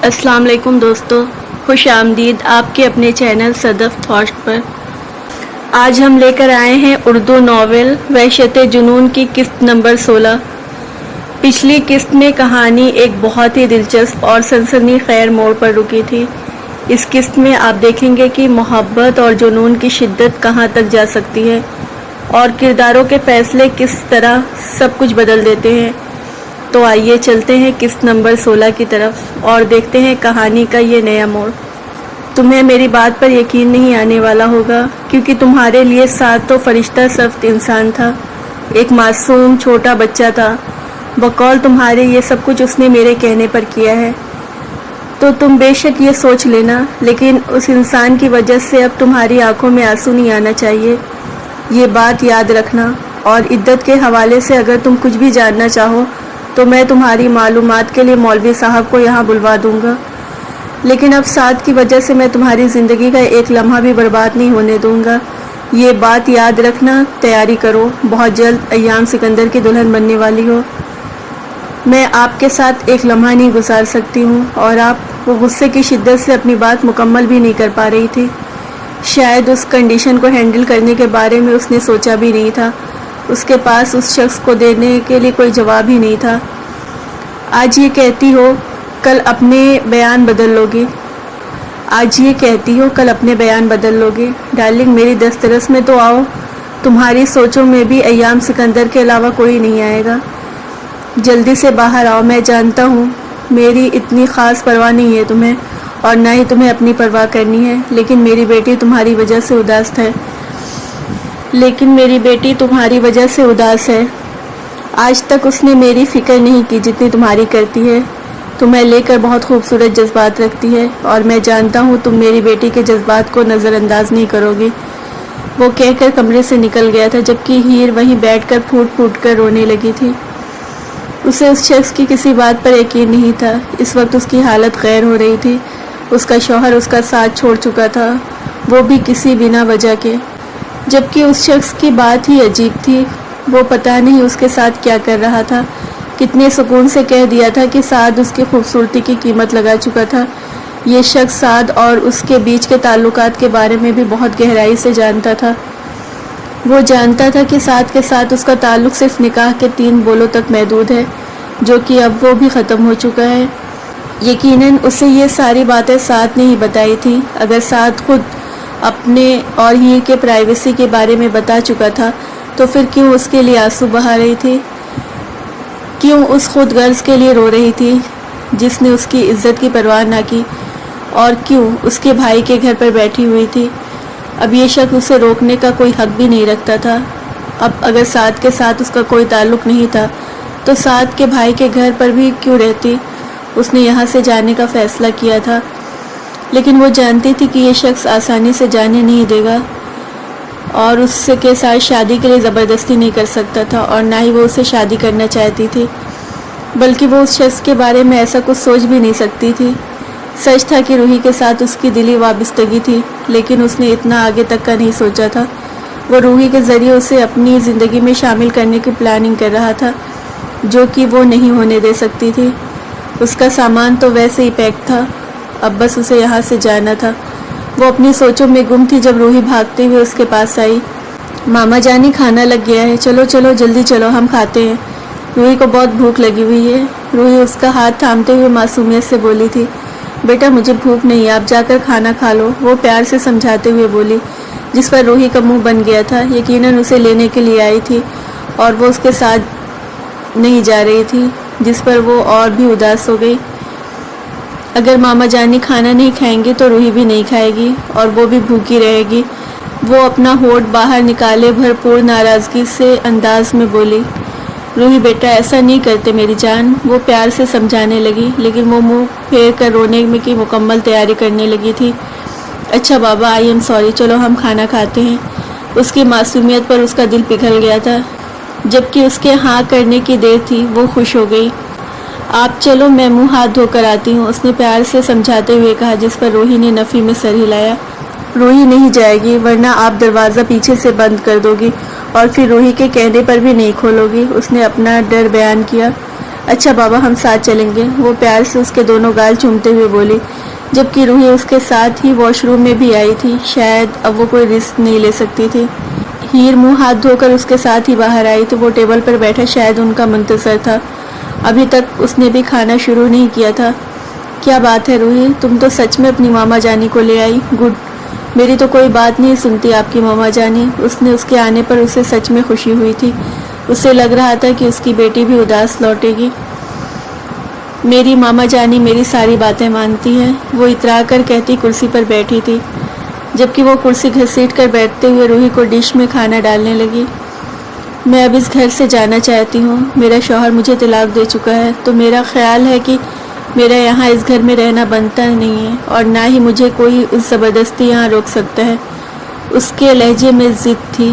السلام علیکم دوستو، خوش آمدید آپ کے اپنے چینل صدف تھاٹس پر۔ آج ہم لے کر آئے ہیں اردو ناول وحشت جنون کی قسط نمبر 16۔ پچھلی قسط میں کہانی ایک بہت ہی دلچسپ اور سنسنی خیز موڑ پر رکی تھی۔ اس قسط میں آپ دیکھیں گے کہ محبت اور جنون کی شدت کہاں تک جا سکتی ہے اور کرداروں کے فیصلے کس طرح سب کچھ بدل دیتے ہیں۔ تو آئیے چلتے ہیں قسط نمبر 16 کی طرف اور دیکھتے ہیں کہانی کا یہ نیا موڑ۔ تمہیں میری بات پر یقین نہیں آنے والا ہوگا کیونکہ تمہارے لیے سعد تو فرشتہ سفت انسان تھا، ایک معصوم چھوٹا بچہ تھا۔ بقول تمہارے یہ سب کچھ اس نے میرے کہنے پر کیا ہے، تو تم بے شک یہ سوچ لینا، لیکن اس انسان کی وجہ سے اب تمہاری آنکھوں میں آنسو نہیں آنا چاہیے، یہ بات یاد رکھنا۔ اور عدت کے حوالے سے اگر تم کچھ بھی جاننا چاہو تو میں تمہاری معلومات کے لیے مولوی صاحب کو یہاں بلوا دوں گا، لیکن اب سعد کی وجہ سے میں تمہاری زندگی کا ایک لمحہ بھی برباد نہیں ہونے دوں گا، یہ بات یاد رکھنا۔ تیاری کرو، بہت جلد ایام سکندر کی دلہن بننے والی ہو۔ میں آپ کے ساتھ ایک لمحہ نہیں گزار سکتی ہوں۔ اور آپ، وہ غصے کی شدت سے اپنی بات مکمل بھی نہیں کر پا رہی تھی۔ شاید اس کنڈیشن کو ہینڈل کرنے کے بارے میں اس نے سوچا بھی نہیں تھا، اس کے پاس اس شخص کو دینے کے لیے کوئی جواب ہی نہیں تھا۔ آج یہ کہتی ہو کل اپنے بیان بدل لوگی، ڈارلنگ میری دسترس میں تو آؤ، تمہاری سوچوں میں بھی ایام سکندر کے علاوہ کوئی نہیں آئے گا، جلدی سے باہر آؤ۔ میں جانتا ہوں میری اتنی خاص پرواہ نہیں ہے تمہیں، اور نہ ہی تمہیں اپنی پرواہ کرنی ہے، لیکن میری بیٹی تمہاری وجہ سے اداس ہے۔ آج تک اس نے میری فکر نہیں کی جتنی تمہاری کرتی ہے، تمہیں لے کر بہت خوبصورت جذبات رکھتی ہے، اور میں جانتا ہوں تم میری بیٹی کے جذبات کو نظر انداز نہیں کرو گی۔ وہ کہہ کر کمرے سے نکل گیا تھا، جبکہ ہیر وہیں بیٹھ کر پھوٹ پھوٹ کر رونے لگی تھی۔ اسے اس شخص کی کسی بات پر یقین نہیں تھا۔ اس وقت اس کی حالت غیر ہو رہی تھی، اس کا شوہر اس کا ساتھ چھوڑ چکا تھا، وہ بھی کسی بنا وجہ کے، جبکہ اس شخص کی بات ہی عجیب تھی۔ وہ پتہ نہیں اس کے ساتھ کیا کر رہا تھا، کتنے سکون سے کہہ دیا تھا کہ سعد اس کی خوبصورتی کی قیمت لگا چکا تھا۔ یہ شخص سعد اور اس کے بیچ کے تعلقات کے بارے میں بھی بہت گہرائی سے جانتا تھا۔ وہ جانتا تھا کہ سعد کے ساتھ اس کا تعلق صرف نکاح کے 3 بولوں تک محدود ہے، جو کہ اب وہ بھی ختم ہو چکا ہے۔ یقیناً اسے یہ ساری باتیں سعد نے ہی بتائی تھی۔ اگر سعد خود اپنے اور ہیر کے پرائیویسی کے بارے میں بتا چکا تھا تو پھر کیوں اس کے لیے آنسو بہا رہی تھی؟ کیوں اس خود غرض کے لیے رو رہی تھی جس نے اس کی عزت کی پرواہ نہ کی؟ اور کیوں اس کے بھائی کے گھر پر بیٹھی ہوئی تھی؟ اب یہ شخص اسے روکنے کا کوئی حق بھی نہیں رکھتا تھا۔ اب اگر سعد کے ساتھ اس کا کوئی تعلق نہیں تھا تو سعد کے بھائی کے گھر پر بھی کیوں رہتی؟ اس نے یہاں سے جانے کا فیصلہ کیا تھا، لیکن وہ جانتی تھی کہ یہ شخص آسانی سے جانے نہیں دے گا، اور اس کے ساتھ شادی کے لیے زبردستی نہیں کر سکتا تھا، اور نہ ہی وہ اسے شادی کرنا چاہتی تھی، بلکہ وہ اس شخص کے بارے میں ایسا کچھ سوچ بھی نہیں سکتی تھی۔ سچ تھا کہ روحی کے ساتھ اس کی دلی وابستگی تھی، لیکن اس نے اتنا آگے تک کا نہیں سوچا تھا۔ وہ روحی کے ذریعے اسے اپنی زندگی میں شامل کرنے کی پلاننگ کر رہا تھا، جو کہ وہ نہیں ہونے دے سکتی تھی۔ اس کا سامان تو ویسے ہی پیک تھا، اب بس اسے یہاں سے جانا تھا۔ وہ اپنی سوچوں میں گم تھی جب روحی بھاگتے ہوئے اس کے پاس آئی۔ ماما جانی، کھانا لگ گیا ہے، چلو چلو جلدی چلو، ہم کھاتے ہیں، روحی کو بہت بھوک لگی ہوئی ہے۔ روحی اس کا ہاتھ تھامتے ہوئے معصومیت سے بولی تھی، بیٹا مجھے بھوک نہیں، آپ جا کر کھانا کھا لو، وہ پیار سے سمجھاتے ہوئے بولی، جس پر روحی کا منہ بن گیا تھا۔ یقیناً اسے لینے کے لیے آئی تھی اور وہ اس کے ساتھ نہیں جا رہی تھی، جس پر وہ اور بھی اداس ہو گئی۔ اگر ماما جانی کھانا نہیں کھائیں گی تو روحی بھی نہیں کھائے گی اور وہ بھی بھوکی رہے گی۔ وہ اپنا ہونٹ باہر نکالے بھرپور ناراضگی سے انداز میں بولی، روحی بیٹا ایسا نہیں کرتے میری جان، وہ پیار سے سمجھانے لگی، لیکن وہ منہ پھیر کر رونے کی مکمل تیاری کرنے لگی تھی۔ اچھا بابا، آئی ایم سوری، چلو ہم کھانا کھاتے ہیں۔ اس کی معصومیت پر اس کا دل پگھل گیا تھا، جبکہ اس کے ہاں کرنے کی دیر تھی وہ خوش ہو گئی۔ آپ چلو، میں منہ ہاتھ دھو کر آتی ہوں، اس نے پیار سے سمجھاتے ہوئے کہا، جس پر روحی نے نفی میں سر ہلایا۔ روحی نہیں جائے گی، ورنہ آپ دروازہ پیچھے سے بند کر دو گی اور پھر روحی کے کہنے پر بھی نہیں کھولو گی، اس نے اپنا ڈر بیان کیا۔ اچھا بابا ہم ساتھ چلیں گے، وہ پیار سے اس کے دونوں گال چومتے ہوئے بولی، جبکہ روحی اس کے ساتھ ہی واش روم میں بھی آئی تھی۔ شاید اب وہ کوئی رسک نہیں لے سکتی تھی۔ ہیر منہ ہاتھ دھو کر اس کے ساتھ ہی باہر آئی تو وہ ٹیبل پر بیٹھا شاید ان کا منتظر تھا۔ ابھی تک اس نے بھی کھانا شروع نہیں کیا تھا۔ کیا بات ہے روحی، تم تو سچ میں اپنی ماما جانی کو لے آئی؟ گڈ، میری تو کوئی بات نہیں سنتی آپ کی ماما جانی۔ اس نے اس کے آنے پر اسے سچ میں خوشی ہوئی تھی۔ اسے لگ رہا تھا کہ اس کی بیٹی بھی اداس لوٹے گی۔ میری ماما جانی میری ساری باتیں مانتی ہے، وہ اترا کر کہتی کرسی پر بیٹھی تھی، جبکہ وہ کرسی گھسیٹ کر بیٹھتے ہوئے روحی کو ڈش میں کھانا ڈالنے لگی۔ میں اب اس گھر سے جانا چاہتی ہوں، میرا شوہر مجھے طلاق دے چکا ہے، تو میرا خیال ہے کہ میرا یہاں اس گھر میں رہنا بنتا نہیں ہے، اور نہ ہی مجھے کوئی اس زبردستی یہاں روک سکتا ہے۔ اس کے لہجے میں ضد تھی۔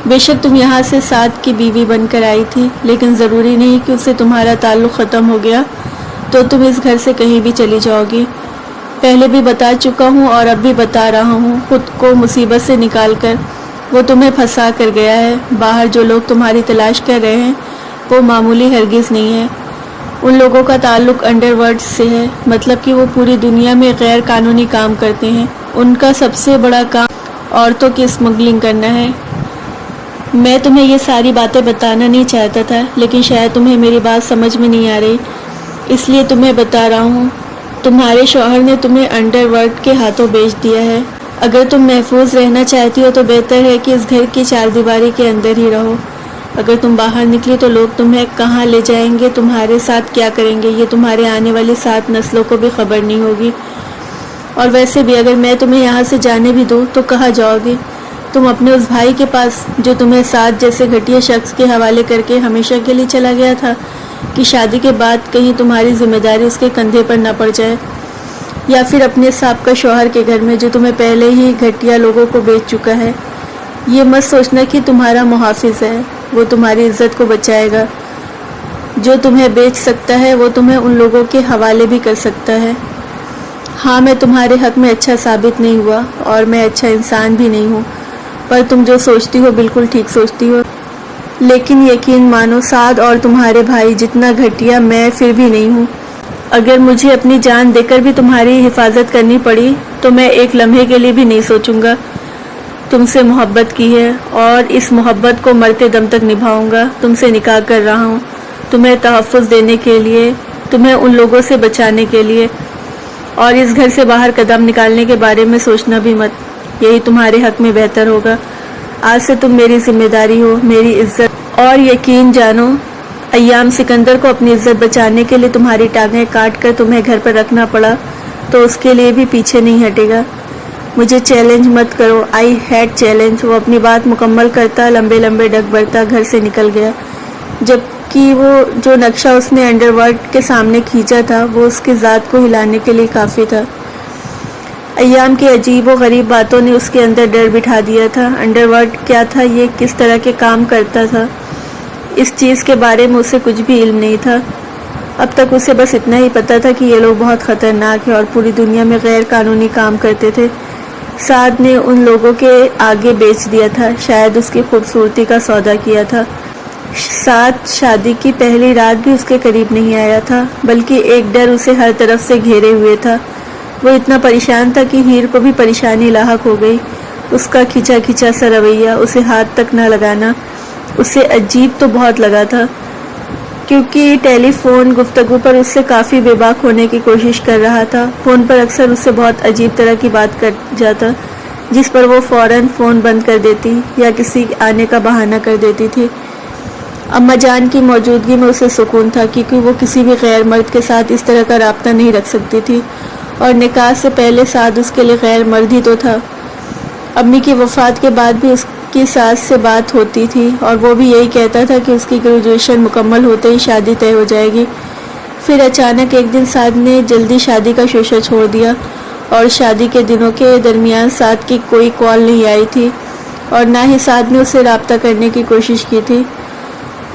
بے شک تم یہاں سے سعد کی بیوی بن کر آئی تھی، لیکن ضروری نہیں کہ اس سے تمہارا تعلق ختم ہو گیا تو تم اس گھر سے کہیں بھی چلی جاؤ گی۔ پہلے بھی بتا چکا ہوں اور اب بھی بتا رہا ہوں، خود کو مصیبت سے نکال کر وہ تمہیں پھنسا کر گیا ہے۔ باہر جو لوگ تمہاری تلاش کر رہے ہیں وہ معمولی ہرگز نہیں ہے۔ ان لوگوں کا تعلق انڈر ورلڈ سے ہے، مطلب کہ وہ پوری دنیا میں غیر قانونی کام کرتے ہیں۔ ان کا سب سے بڑا کام عورتوں کی اسمگلنگ کرنا ہے۔ میں تمہیں یہ ساری باتیں بتانا نہیں چاہتا تھا، لیکن شاید تمہیں میری بات سمجھ میں نہیں آ رہی، اس لیے تمہیں بتا رہا ہوں۔ تمہارے شوہر نے تمہیں انڈر ورلڈ کے ہاتھوں بیچ دیا ہے۔ اگر تم محفوظ رہنا چاہتی ہو تو بہتر ہے کہ اس گھر کی چار دیواری کے اندر ہی رہو۔ اگر تم باہر نکلی تو لوگ تمہیں کہاں لے جائیں گے، تمہارے ساتھ کیا کریں گے، یہ تمہارے آنے والی 7 نسلوں کو بھی خبر نہیں ہوگی۔ اور ویسے بھی اگر میں تمہیں یہاں سے جانے بھی دوں تو کہاں جاؤ گی؟ تم اپنے اس بھائی کے پاس جو تمہیں سعد جیسے گھٹیا شخص کے حوالے کر کے ہمیشہ کے لیے چلا گیا تھا، کہ شادی کے بعد کہیں تمہاری ذمہ داری اس کے کندھے پر نہ پڑ جائے، یا پھر اپنے سابقہ شوہر کے گھر میں جو تمہیں پہلے ہی گھٹیا لوگوں کو بیچ چکا ہے۔ یہ مت سوچنا کہ تمہارا محافظ ہے، وہ تمہاری عزت کو بچائے گا۔ جو تمہیں بیچ سکتا ہے وہ تمہیں ان لوگوں کے حوالے بھی کر سکتا ہے۔ ہاں میں تمہارے حق میں اچھا ثابت نہیں ہوا، اور میں اچھا انسان بھی نہیں ہوں، پر تم جو سوچتی ہو بالکل ٹھیک سوچتی ہو۔ لیکن یقین مانو سعد اور تمہارے بھائی جتنا گھٹیا میں پھر بھی نہیں ہوں۔ اگر مجھے اپنی جان دے کر بھی تمہاری حفاظت کرنی پڑی تو میں ایک لمحے کے لیے بھی نہیں سوچوں گا۔ تم سے محبت کی ہے اور اس محبت کو مرتے دم تک نبھاؤں گا۔ تم سے نکاح کر رہا ہوں تمہیں تحفظ دینے کے لیے، تمہیں ان لوگوں سے بچانے کے لیے، اور اس گھر سے باہر قدم نکالنے کے بارے میں سوچنا بھی مت، یہی تمہارے حق میں بہتر ہوگا۔ آج سے تم میری ذمہ داری ہو، میری عزت، اور یقین جانو ایام سکندر کو اپنی عزت بچانے کے لیے تمہاری ٹانگیں کاٹ کر تمہیں گھر پر رکھنا پڑا تو اس کے لیے بھی پیچھے نہیں ہٹے گا۔ مجھے چیلنج مت کرو، آئی ہیٹ چیلنج۔ وہ اپنی بات مکمل کرتا لمبے لمبے ڈگ برتا گھر سے نکل گیا، جبکہ وہ جو نقشہ اس نے انڈر ورلڈ کے سامنے کھینچا تھا وہ اس کی ذات کو ہلانے کے لیے کافی تھا۔ ایام کی عجیب و غریب باتوں نے اس کے اندر ڈر بٹھا دیا تھا۔ انڈر ورلڈ کیا تھا، یہ کس طرح کے کام کرتا تھا، اس چیز کے بارے میں اسے کچھ بھی علم نہیں تھا۔ اب تک اسے بس اتنا ہی پتا تھا کہ یہ لوگ بہت خطرناک ہیں اور پوری دنیا میں غیر قانونی کام کرتے تھے۔ سعد نے ان لوگوں کے آگے بیچ دیا تھا، شاید اس کی خوبصورتی کا سودا کیا تھا۔ سعد شادی کی پہلی رات بھی اس کے قریب نہیں آیا تھا، بلکہ ایک ڈر اسے ہر طرف سے گھیرے ہوئے تھا۔ وہ اتنا پریشان تھا کہ ہیر کو بھی پریشانی لاحق ہو گئی۔ اس کا کھچا کھچا سا رویہ، اسے ہاتھ تک نہ لگانا، اسے عجیب تو بہت لگا تھا، کیونکہ ٹیلی فون گفتگو پر اس سے کافی بے باک ہونے کی کوشش کر رہا تھا۔ فون پر اکثر اس سے بہت عجیب طرح کی بات کر جاتا، جس پر وہ فوراً فون بند کر دیتی یا کسی آنے کا بہانہ کر دیتی تھی۔ اماں جان کی موجودگی میں اسے سکون تھا، کیونکہ وہ کسی بھی غیر مرد کے ساتھ اس طرح کا رابطہ نہیں رکھ سکتی تھی، اور نکاح سے پہلے سعد اس کے لیے غیر مرد ہی تو تھا۔ امی کی وفات کے بعد بھی اس کی ساس سے بات ہوتی تھی، اور وہ بھی یہی کہتا تھا کہ اس کی گریجویشن مکمل ہوتے ہی شادی طے ہو جائے گی۔ پھر اچانک ایک دن سعد نے جلدی شادی کا شوشہ چھوڑ دیا، اور شادی کے دنوں کے درمیان سعد کی کوئی کال نہیں آئی تھی، اور نہ ہی سعد نے اسے رابطہ کرنے کی کوشش کی تھی۔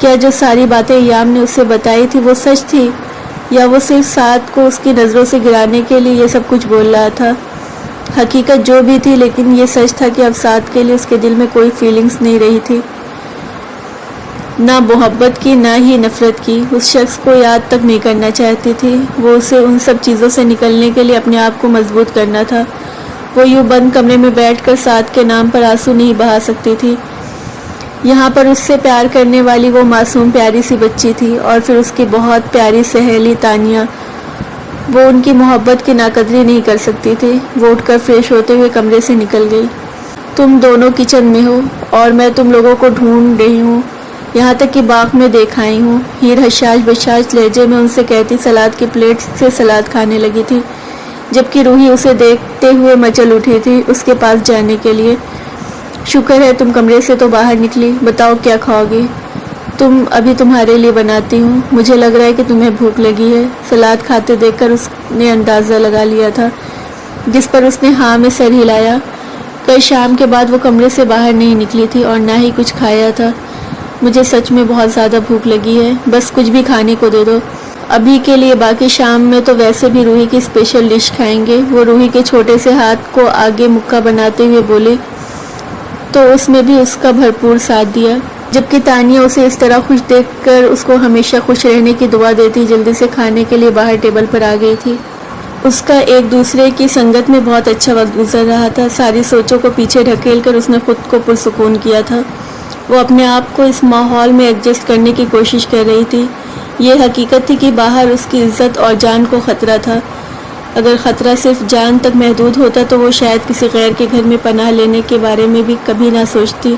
کیا جو ساری باتیں ایام نے اسے بتائی تھی وہ سچ تھی، یا وہ صرف سعد کو اس کی نظروں سے گرانے کے لیے یہ سب کچھ بول رہا تھا؟ حقیقت جو بھی تھی، لیکن یہ سچ تھا کہ اب سعد کے لیے اس کے دل میں کوئی فیلنگز نہیں رہی تھی۔ نہ محبت کی نہ ہی نفرت کی، اس شخص کو یاد تک نہیں کرنا چاہتی تھی۔ وہ اسے ان سب چیزوں سے نکلنے کے لیے اپنے آپ کو مضبوط کرنا تھا۔ وہ یوں بند کمرے میں بیٹھ کر سعد کے نام پر آنسو نہیں بہا سکتی تھی۔ یہاں پر اس سے پیار کرنے والی وہ معصوم پیاری سی بچی تھی، اور پھر اس کی بہت پیاری سہیلی تانیہ، وہ ان کی محبت کی ناقدری نہیں کر سکتی تھی۔ وہ اٹھ کر فریش ہوتے ہوئے کمرے سے نکل گئی۔ تم دونوں کچن میں ہو اور میں تم لوگوں کو ڈھونڈ رہی ہوں، یہاں تک کہ باغ میں دیکھ آئی ہوں، ہیر حشاش بشاش لہجے میں ان سے کہتی سلاد کی پلیٹ سے سلاد کھانے لگی تھی، جبکہ روحی اسے دیکھتے ہوئے مچل اٹھی تھی اس کے پاس جانے کے لیے۔ شکر ہے تم کمرے سے تو باہر نکلی، بتاؤ کیا کھاؤ گی؟ تم ابھی تمہارے لیے بناتی ہوں، مجھے لگ رہا ہے کہ تمہیں بھوک لگی ہے۔ سلاد کھاتے دیکھ کر اس نے اندازہ لگا لیا تھا، جس پر اس نے ہاں میں سر ہلایا۔ کل شام کے بعد وہ کمرے سے باہر نہیں نکلی تھی اور نہ ہی کچھ کھایا تھا۔ مجھے سچ میں بہت زیادہ بھوک لگی ہے، بس کچھ بھی کھانے کو دے دو ابھی کے لیے، باقی شام میں تو ویسے بھی روحی کی اسپیشل ڈش کھائیں گے۔ وہ روحی کے چھوٹے سے ہاتھ کو آگے مکہ بناتے ہوئے بولے تو اس میں بھی اس کا بھرپور ساتھ دیا، جبکہ تانیہ اسے اس طرح خوش دیکھ کر اس کو ہمیشہ خوش رہنے کی دعا دیتی جلدی سے کھانے کے لیے باہر ٹیبل پر آ گئی تھی۔ اس کا ایک دوسرے کی سنگت میں بہت اچھا وقت گزر رہا تھا۔ ساری سوچوں کو پیچھے ڈھکیل کر اس نے خود کو پرسکون کیا تھا۔ وہ اپنے آپ کو اس ماحول میں ایڈجسٹ کرنے کی کوشش کر رہی تھی۔ یہ حقیقت تھی کہ باہر اس کی عزت اور جان کو خطرہ تھا۔ اگر خطرہ صرف جان تک محدود ہوتا تو وہ شاید کسی غیر کے گھر میں پناہ لینے کے بارے میں بھی کبھی نہ سوچتی،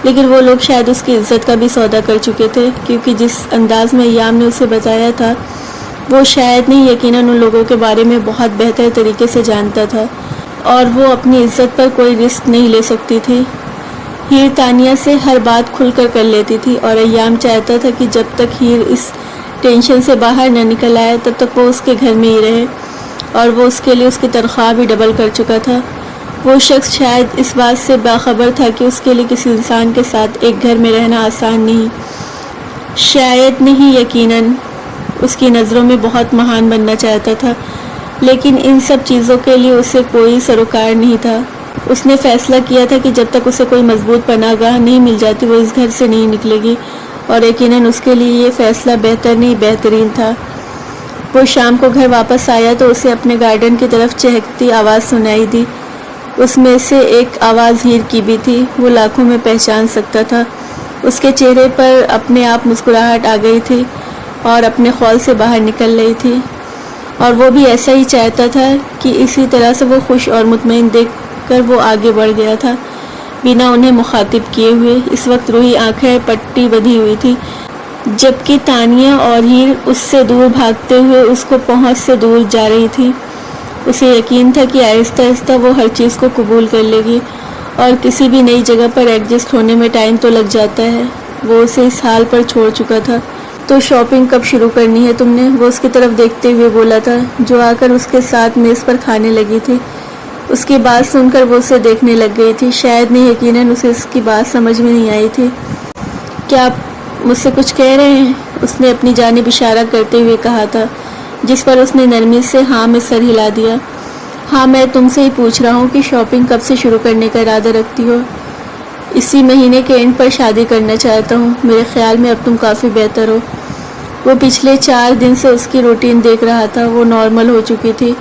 لیکن وہ لوگ شاید اس کی عزت کا بھی سودا کر چکے تھے، کیونکہ جس انداز میں ایام نے اسے بتایا تھا وہ شاید نہیں یقیناً ان لوگوں کے بارے میں بہت بہتر طریقے سے جانتا تھا، اور وہ اپنی عزت پر کوئی رسک نہیں لے سکتی تھی۔ ہیر تانیہ سے ہر بات کھل کر لیتی تھی، اور ایام چاہتا تھا کہ جب تک ہیر اس ٹینشن سے باہر نہ نکل آئے تب تک وہ اس کے گھر میں ہی رہے، اور وہ اس کے لیے اس کی تنخواہ بھی ڈبل کر چکا تھا۔ وہ شخص شاید اس بات سے باخبر تھا کہ اس کے لیے کسی انسان کے ساتھ ایک گھر میں رہنا آسان نہیں، شاید نہیں یقیناً اس کی نظروں میں بہت مہان بننا چاہتا تھا، لیکن ان سب چیزوں کے لیے اسے کوئی سروکار نہیں تھا۔ اس نے فیصلہ کیا تھا کہ جب تک اسے کوئی مضبوط پناہ گاہ نہیں مل جاتی وہ اس گھر سے نہیں نکلے گی، اور یقیناً اس کے لیے یہ فیصلہ بہتر نہیں بہترین تھا۔ وہ شام کو گھر واپس آیا تو اسے اپنے گارڈن کی طرف چہکتی آواز سنائی دی۔ اس میں سے ایک آواز ہیر کی بھی تھی، وہ لاکھوں میں پہچان سکتا تھا۔ اس کے چہرے پر اپنے آپ مسکراہٹ آ گئی تھی اور اپنے خول سے باہر نکل رہی تھی، اور وہ بھی ایسا ہی چاہتا تھا کہ اسی طرح سے وہ خوش اور مطمئن دیکھ کر وہ آگے بڑھ گیا تھا بنا انہیں مخاطب کیے ہوئے۔ اس وقت روحی آنکھیں پٹی بندھی ہوئی تھی، جبکہ تانیہ اور ہیر اس سے دور بھاگتے ہوئے اس کو پہنچ سے دور جا رہی تھی۔ اسے یقین تھا کہ آہستہ آہستہ وہ ہر چیز کو قبول کر لے گی، اور کسی بھی نئی جگہ پر ایڈجسٹ ہونے میں ٹائم تو لگ جاتا ہے۔ وہ اسے اس حال پر چھوڑ چکا تھا۔ تو شاپنگ کب شروع کرنی ہے تم نے؟ وہ اس کی طرف دیکھتے ہوئے بولا تھا، جو آ کر اس کے ساتھ میز پر کھانے لگی تھی۔ اس کی بات سن کر وہ اسے دیکھنے لگ گئی تھی، شاید نہیں یقیناً اسے اس کی بات سمجھ میں نہیں آئی تھی۔ کیا آپ مجھ سے کچھ کہہ رہے ہیں؟ اس نے اپنی جانب اشارہ کرتے ہوئے کہا تھا، جس پر اس نے نرمی سے ہاں میں سر ہلا دیا۔ ہاں، میں تم سے ہی پوچھ رہا ہوں کہ شاپنگ کب سے شروع کرنے کا ارادہ رکھتی ہو؟ اسی مہینے کے اینڈ پر شادی کرنا چاہتا ہوں، میرے خیال میں اب تم کافی بہتر ہو۔ وہ پچھلے 4 دن سے اس کی روٹین دیکھ رہا تھا، وہ نارمل ہو چکی تھی،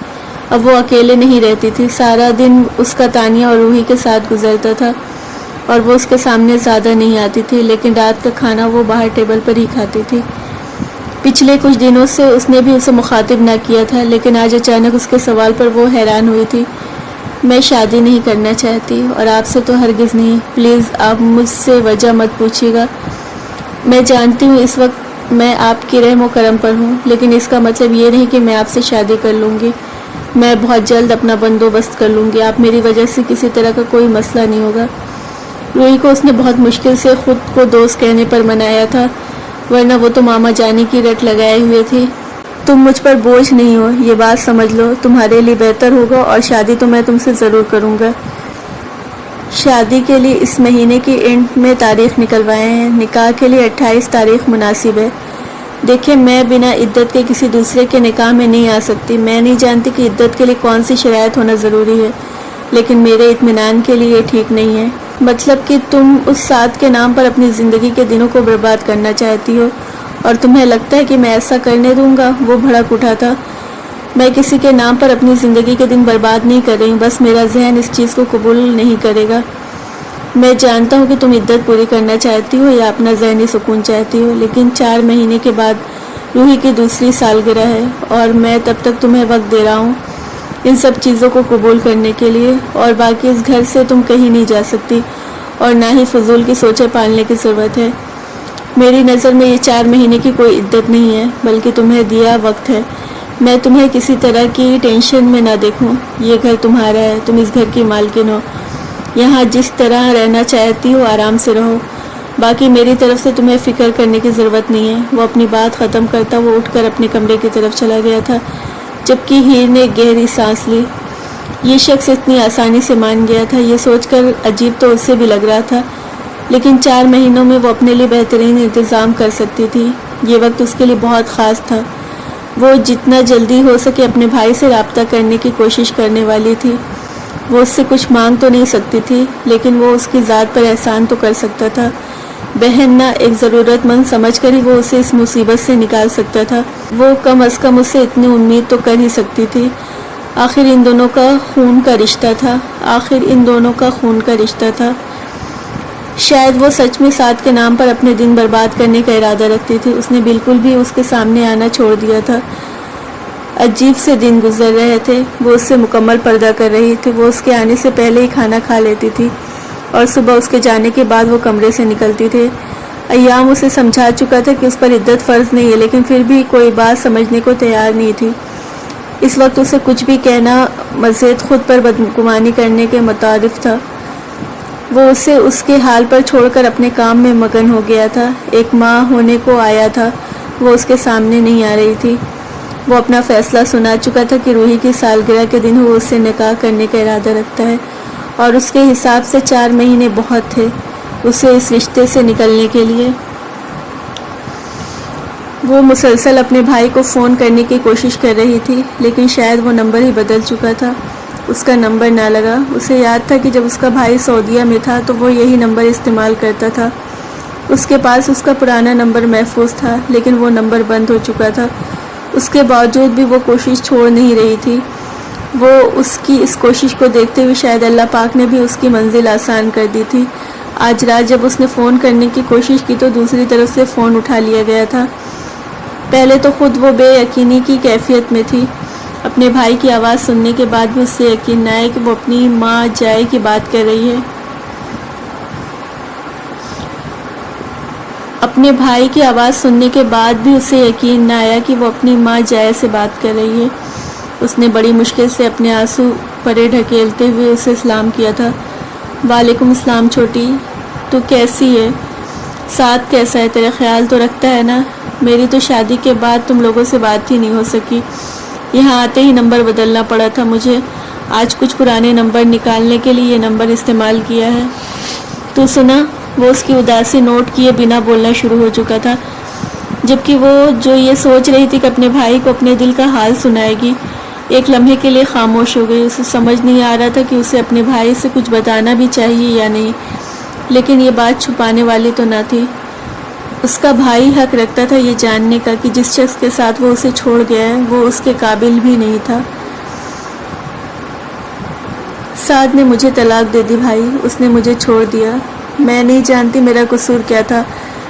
اب وہ اکیلے نہیں رہتی تھی، سارا دن اس کا تانیہ اور روحی کے ساتھ گزرتا تھا، اور وہ اس کے سامنے زیادہ نہیں آتی تھی، لیکن رات کا کھانا وہ باہر ٹیبل پر ہی کھاتی تھی۔ پچھلے کچھ دنوں سے اس نے بھی اسے مخاطب نہ کیا تھا، لیکن آج اچانک اس کے سوال پر وہ حیران ہوئی تھی۔ میں شادی نہیں کرنا چاہتی، اور آپ سے تو ہرگز نہیں، پلیز آپ مجھ سے وجہ مت پوچھیے گا۔ میں جانتی ہوں اس وقت میں آپ کی رحم و کرم پر ہوں، لیکن اس کا مطلب یہ نہیں کہ میں آپ سے شادی کر لوں گی۔ میں بہت جلد اپنا بندوبست کر لوں گی، آپ میری وجہ سے کسی طرح کا کوئی مسئلہ نہیں ہوگا۔ روحی کو اس نے بہت مشکل سے خود کو دوست کہنے پر منایا تھا، ورنہ وہ تو ماما جانی کی رٹ لگائے ہوئے تھی۔ تم مجھ پر بوجھ نہیں ہو، یہ بات سمجھ لو، تمہارے لیے بہتر ہوگا، اور شادی تو میں تم سے ضرور کروں گا۔ شادی کے لیے اس مہینے کی اینڈ میں تاریخ نکلوائے ہیں، نکاح کے لیے 28 تاریخ مناسب ہے۔ دیکھیں، میں بنا عدت کے کسی دوسرے کے نکاح میں نہیں آ سکتی، میں نہیں جانتی کہ عدت کے لیے کون سی شرائط ہونا ضروری ہے، لیکن میرے اطمینان کے لیے یہ ٹھیک نہیں ہے۔ مطلب کہ تم اس سعد کے نام پر اپنی زندگی کے دنوں کو برباد کرنا چاہتی ہو، اور تمہیں لگتا ہے کہ میں ایسا کرنے دوں گا؟ وہ بھڑک اٹھا تھا۔ میں کسی کے نام پر اپنی زندگی کے دن برباد نہیں کر رہی ہوں، بس میرا ذہن اس چیز کو قبول نہیں کرے گا۔ میں جانتا ہوں کہ تم عدت پوری کرنا چاہتی ہو یا اپنا ذہنی سکون چاہتی ہو، لیکن 4 مہینے کے بعد روحی کی دوسری سالگرہ ہے، اور میں تب تک تمہیں وقت دے رہا ہوں ان سب چیزوں کو قبول کرنے کے لیے، اور باقی اس گھر سے تم کہیں نہیں جا سکتی، اور نہ ہی فضول کی سوچیں پالنے کی ضرورت ہے۔ میری نظر میں یہ 4 مہینے کی کوئی عدت نہیں ہے، بلکہ تمہیں دیا وقت ہے۔ میں تمہیں کسی طرح کی ٹینشن میں نہ دیکھوں۔ یہ گھر تمہارا ہے، تم اس گھر کی مالکن ہو، یہاں جس طرح رہنا چاہتی ہو آرام سے رہو، باقی میری طرف سے تمہیں فکر کرنے کی ضرورت نہیں ہے۔ وہ اپنی بات ختم کرتا وہ اٹھ کر اپنے کمرے کی طرف چلا گیا تھا، جبکہ ہیر نے ایک گہری سانس لی۔ یہ شخص اتنی آسانی سے مان گیا تھا، یہ سوچ کر عجیب تو اسے بھی لگ رہا تھا، لیکن 4 مہینوں میں وہ اپنے لیے بہترین انتظام کر سکتی تھی۔ یہ وقت اس کے لیے بہت خاص تھا۔ وہ جتنا جلدی ہو سکے اپنے بھائی سے رابطہ کرنے کی کوشش کرنے والی تھی۔ وہ اس سے کچھ مانگ تو نہیں سکتی تھی، لیکن وہ اس کی ذات پر احسان تو کر سکتا تھا۔ بہن نہ ایک ضرورت مند سمجھ کر ہی وہ اسے اس مصیبت سے نکال سکتا تھا۔ وہ کم از کم اس سے اتنی امید تو کر ہی سکتی تھی۔ آخر ان دونوں کا خون کا رشتہ تھا۔ شاید وہ سچ میں سعد کے نام پر اپنے دن برباد کرنے کا ارادہ رکھتی تھی۔ اس نے بالکل بھی اس کے سامنے آنا چھوڑ دیا تھا۔ عجیب سے دن گزر رہے تھے۔ وہ اس سے مکمل پردہ کر رہی تھی۔ وہ اس کے آنے سے پہلے ہی کھانا کھا لیتی تھی، اور صبح اس کے جانے کے بعد وہ کمرے سے نکلتی تھی۔ ایام اسے سمجھا چکا تھا کہ اس پر عدت فرض نہیں ہے، لیکن پھر بھی کوئی بات سمجھنے کو تیار نہیں تھی۔ اس وقت اسے کچھ بھی کہنا مزید خود پر بدگمانی کرنے کے مترادف تھا۔ وہ اسے اس کے حال پر چھوڑ کر اپنے کام میں مگن ہو گیا تھا۔ ایک ماہ ہونے کو آیا تھا، وہ اس کے سامنے نہیں آ رہی تھی۔ وہ اپنا فیصلہ سنا چکا تھا کہ روحی کی سالگرہ کے دن وہ اس سے نکاح کرنے کا ارادہ رکھتا ہے، اور اس کے حساب سے 4 مہینے بہت تھے اسے اس رشتے سے نکلنے کے لیے۔ وہ مسلسل اپنے بھائی کو فون کرنے کی کوشش کر رہی تھی، لیکن شاید وہ نمبر ہی بدل چکا تھا، اس کا نمبر نہ لگا۔ اسے یاد تھا کہ جب اس کا بھائی سعودیہ میں تھا تو وہ یہی نمبر استعمال کرتا تھا۔ اس کے پاس اس کا پرانا نمبر محفوظ تھا، لیکن وہ نمبر بند ہو چکا تھا۔ اس کے باوجود بھی وہ کوشش چھوڑ نہیں رہی تھی۔ وہ اس کی اس کوشش کو دیکھتے ہوئے شاید اللہ پاک نے بھی اس کی منزل آسان کر دی تھی۔ آج رات جب اس نے فون کرنے کی کوشش کی تو دوسری طرف سے فون اٹھا لیا گیا تھا۔ پہلے تو خود وہ بے یقینی کی کیفیت میں تھی۔ اپنے بھائی کی آواز سننے کے بعد بھی اسے یقین نہ آیا کہ وہ اپنی ماں جائے کی بات کر رہی ہے۔ اپنے بھائی کی آواز سننے کے بعد بھی اسے یقین نہ آیا کہ وہ اپنی ماں جائے سے بات کر رہی ہے۔ اس نے بڑی مشکل سے اپنے آنسو پرے ڈھکیلتے ہوئے اسے سلام کیا تھا۔ وعلیکم السلام چھوٹی، تو کیسی ہے؟ سعد کیسا ہے؟ تیرا خیال تو رکھتا ہے نا؟ میری تو شادی کے بعد تم لوگوں سے بات ہی نہیں ہو سکی، یہاں آتے ہی نمبر بدلنا پڑا تھا مجھے۔ آج کچھ پرانے نمبر نکالنے کے لیے یہ نمبر استعمال کیا ہے۔ تو سنا؟ وہ اس کی اداسی نوٹ کیے بنا بولنا شروع ہو چکا تھا، جبکہ وہ جو یہ سوچ رہی تھی کہ اپنے بھائی کو اپنے دل کا حال سنائے گی، ایک لمحے کے لیے خاموش ہو گئی۔ اسے سمجھ نہیں آ رہا تھا کہ اسے اپنے بھائی سے کچھ بتانا بھی چاہیے یا نہیں، لیکن یہ بات چھپانے والی تو نہ تھی۔ اس کا بھائی حق رکھتا تھا یہ جاننے کا کہ جس شخص کے ساتھ وہ اسے چھوڑ گیا ہے وہ اس کے قابل بھی نہیں تھا۔ سعد نے مجھے طلاق دے دی بھائی، اس نے مجھے چھوڑ دیا۔ میں نہیں جانتی میرا قصور کیا تھا،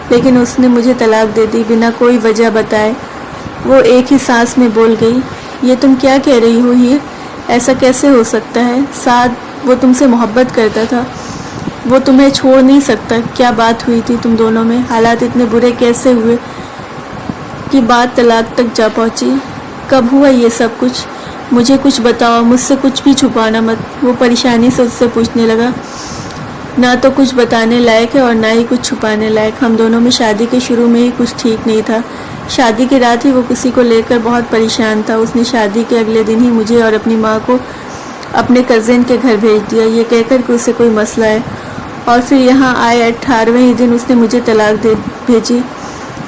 لیکن اس نے مجھے طلاق دے دی بنا کوئی وجہ بتائے۔ وہ ایک ہی سانس میں بول گئی۔ یہ تم کیا کہہ رہی ہو ہیر؟ ایسا کیسے ہو سکتا ہے؟ سعد وہ تم سے محبت کرتا تھا، وہ تمہیں چھوڑ نہیں سکتا۔ کیا بات ہوئی تھی تم دونوں میں؟ حالات اتنے برے کیسے ہوئے کہ بات طلاق تک جا پہنچی؟ کب ہوا یہ سب کچھ؟ مجھے کچھ بتاؤ، مجھ سے کچھ بھی چھپانا مت۔ وہ پریشانی سے اس سے پوچھنے لگا۔ نہ تو کچھ بتانے لائق ہے اور نہ ہی کچھ چھپانے لائق۔ ہم دونوں میں شادی کے شروع میں ہی کچھ ٹھیک نہیں تھا۔ شادی کی رات ہی وہ کسی کو لے کر بہت پریشان تھا۔ اس نے شادی کے اگلے دن ہی مجھے اور اپنی ماں کو اپنے کزن کے گھر بھیج دیا، یہ کہہ کر کہ اسے کوئی مسئلہ ہے، اور پھر یہاں آئے 18ویں دن اس نے مجھے طلاق دے بھیجی۔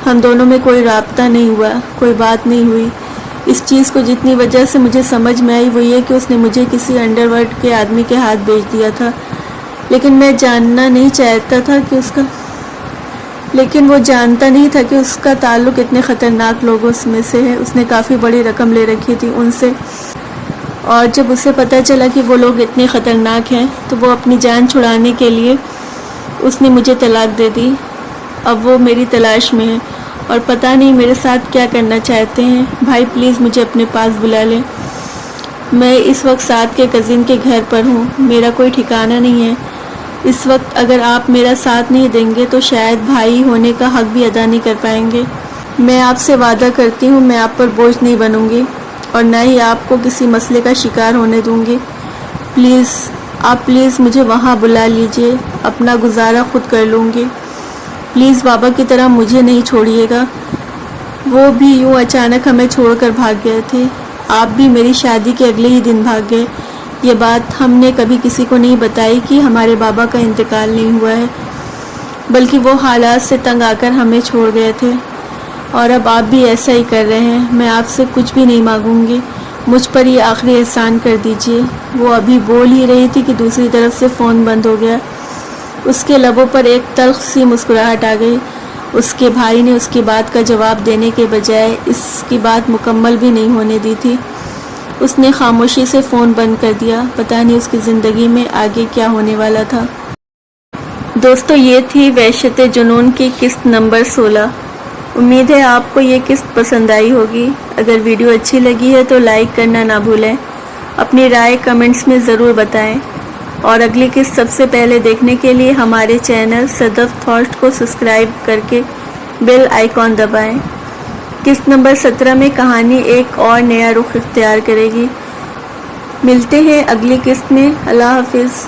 ہم دونوں میں کوئی رابطہ نہیں ہوا، کوئی بات نہیں ہوئی۔ اس چیز کو جتنی وجہ سے مجھے سمجھ میں آئی وہ یہ کہ اس نے مجھے کسی انڈر ورلڈ کے آدمی کے ہاتھ بیچ دیا تھا۔ لیکن میں جاننا نہیں چاہتا تھا کہ لیکن وہ جانتا نہیں تھا کہ اس کا تعلق اتنے خطرناک لوگوں میں سے ہے۔ اس نے کافی بڑی رقم لے رکھی تھی ان سے، اور جب اسے پتہ چلا کہ وہ لوگ اتنے خطرناک ہیں تو وہ اپنی جان چھڑانے کے لیے اس نے مجھے طلاق دے دی۔ اب وہ میری تلاش میں ہے اور پتہ نہیں میرے ساتھ کیا کرنا چاہتے ہیں۔ بھائی پلیز مجھے اپنے پاس بلا لیں۔ میں اس وقت ساتھ کے کزن کے گھر پر ہوں، میرا کوئی ٹھکانہ نہیں ہے۔ اس وقت اگر آپ میرا ساتھ نہیں دیں گے تو شاید بھائی ہونے کا حق بھی ادا نہیں کر پائیں گے۔ میں آپ سے وعدہ کرتی ہوں میں آپ پر بوجھ نہیں بنوں گی اور نہ ہی آپ کو کسی مسئلے کا شکار ہونے دوں گی۔ پلیز مجھے وہاں بلا لیجئے، اپنا گزارا خود کر لوں گی۔ پلیز بابا کی طرح مجھے نہیں چھوڑیے گا۔ وہ بھی یوں اچانک ہمیں چھوڑ کر بھاگ گئے تھے۔ آپ بھی میری شادی کے اگلے ہی دن بھاگ گئے۔ یہ بات ہم نے کبھی کسی کو نہیں بتائی کہ ہمارے بابا کا انتقال نہیں ہوا ہے، بلکہ وہ حالات سے تنگ آ کر ہمیں چھوڑ گئے تھے، اور اب آپ بھی ایسا ہی کر رہے ہیں۔ میں آپ سے کچھ بھی نہیں مانگوں گی، مجھ پر یہ آخری احسان کر دیجئے۔ وہ ابھی بول ہی رہی تھی کہ دوسری طرف سے فون بند ہو گیا۔ اس کے لبوں پر ایک تلخ سی مسکراہٹ آ گئی۔ اس کے بھائی نے اس کی بات کا جواب دینے کے بجائے اس کی بات مکمل بھی نہیں ہونے دی تھی۔ اس نے خاموشی سے فون بند کر دیا۔ پتہ نہیں اس کی زندگی میں آگے کیا ہونے والا تھا۔ دوستو، یہ تھی وحشت جنون کی قسط نمبر 16۔ امید ہے آپ کو یہ قسط پسند آئی ہوگی۔ اگر ویڈیو اچھی لگی ہے تو لائک کرنا نہ بھولیں۔ اپنی رائے کمنٹس میں ضرور بتائیں، اور اگلی قسط سب سے پہلے دیکھنے کے لیے ہمارے چینل صدف تھاٹس کو سبسکرائب کر کے بیل آئیکن دبائیں۔ قسط نمبر 17 میں کہانی ایک اور نیا رخ اختیار کرے گی۔ ملتے ہیں اگلی قسط میں۔ اللہ حافظ۔